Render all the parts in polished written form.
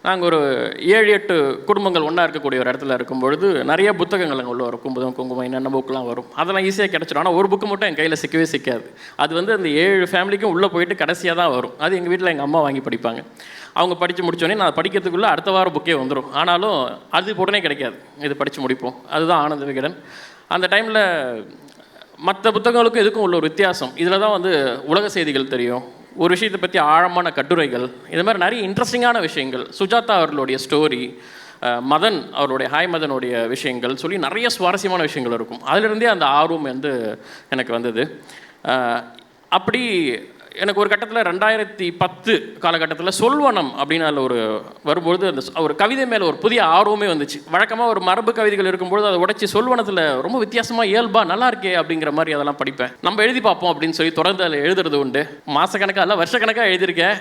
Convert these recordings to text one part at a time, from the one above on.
நாங்கள் ஒரு 7-8 குடும்பங்கள் ஒன்றா இருக்கக்கூடிய ஒரு இடத்துல இருக்கும்பொழுது நிறைய புத்தகங்கள் அங்கே உள்ள வரும். கும்பதம் குங்குமம் என்னென்ன புக்கெலாம் வரும். அதெல்லாம் ஈஸியாக கிடச்சிடும். ஆனால் ஒரு புக்கு மட்டும் என் கையில் சிக்கவே சிக்காது. அது வந்து அந்த 7 ஃபேமிலிக்கும் உள்ளே போயிட்டு கடைசியாக தான் வரும். அது எங்கள் வீட்டில் எங்கள் அம்மா வாங்கி படிப்பாங்க. அவங்க படித்து முடித்தோடனே நான் படிக்கிறதுக்குள்ளே அடுத்த வாரம் புக்கே வந்துடும். ஆனாலும் அது உடனே கிடைக்காது. இது படித்து முடிப்போம். அதுதான் ஆனந்த விகடன். அந்த டைமில் மற்ற புத்தகங்களுக்கும் இதுக்கும் உள்ள ஒரு வித்தியாசம். இதில் தான் வந்து உலக செய்திகள் தெரியும், ஒரு விஷயத்தை பற்றி ஆழமான கட்டுரைகள், இது மாதிரி நிறைய இன்ட்ரெஸ்டிங்கான விஷயங்கள், சுஜாதா அவர்களுடைய ஸ்டோரி, மதன் அவருடைய ஹாய் மதனுடைய விஷயங்கள் சொல்லி நிறைய சுவாரஸ்யமான விஷயங்கள் இருக்கும். அதிலிருந்தே அந்த ஆர்வம் வந்து எனக்கு வந்தது. அப்படி எனக்கு ஒரு கட்டத்தில் 2010 காலகட்டத்தில் சொல்வனம் அப்படின்னு அதில் ஒரு வரும்பொழுது அந்த ஒரு கவிதை மேலே ஒரு புதிய ஆர்வமே வந்துச்சு. வழக்கமாக ஒரு மரபு கவிதைகள் இருக்கும்பொழுது அதை உடைச்சி சொல்வனத்தில் ரொம்ப வித்தியாசமாக இயல்பாக நல்லா இருக்கே அப்படிங்கிற மாதிரி அதெல்லாம் படிப்பேன். நம்ம எழுதி பார்ப்போம் அப்படின்னு சொல்லி தொடர்ந்து அதில் எழுதுறது உண்டு. மாதக்கணக்காக இல்லை வருஷக்கணக்காக எழுதியிருக்கேன்.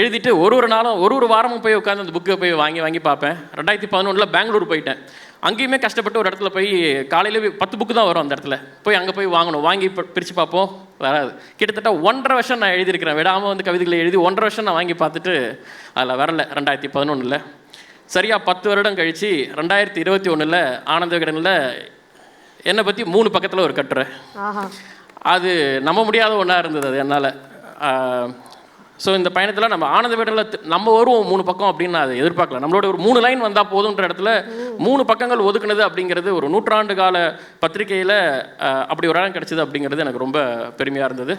எழுதிட்டு ஒரு நாளும் ஒரு வாரமும் போய் உட்காந்து அந்த புக்கை போய் வாங்கி பார்ப்பேன். 2011 பெங்களூர் போயிட்டேன். அங்கேயுமே கஷ்டப்பட்டு ஒரு இடத்துல போய் காலையில் 10 புக்கு தான் வரும். அந்த இடத்துல போய் அங்கே போய் வாங்கணும். வாங்கி பிரித்து பார்ப்போம், வராது. கிட்டத்தட்ட 1.5 வருஷம் நான் எழுதியிருக்கிறேன். விடாமல் வந்து கவிதைகளை எழுதி 1.5 வருஷம் நான் வாங்கி பார்த்துட்டு அதில் வரல. 2011 சரியாக 10 வருடம் கழித்து 2021 ஆனந்த விகடனில் என்னை பற்றி 3 பக்கத்தில் ஒரு கட்டுரை. அது நம்ப முடியாத ஒன்றா இருந்தது அது என்னால். ஸோ இந்த பயணத்தில் நம்ம ஆனந்த விகடனில் நம்ம வரும் 3 பக்கம் அப்படின்னு நான் அதை எதிர்பார்க்கல. நம்மளோட ஒரு 3 லைன் வந்தால் போதுன்ற இடத்துல 3 பக்கங்கள் ஒதுக்குனது அப்படிங்கிறது ஒரு 100 ஆண்டு கால பத்திரிகையில் அப்படி ஒரு இடம் கிடச்சிது அப்படிங்கிறது எனக்கு ரொம்ப பெருமையாக இருந்தது.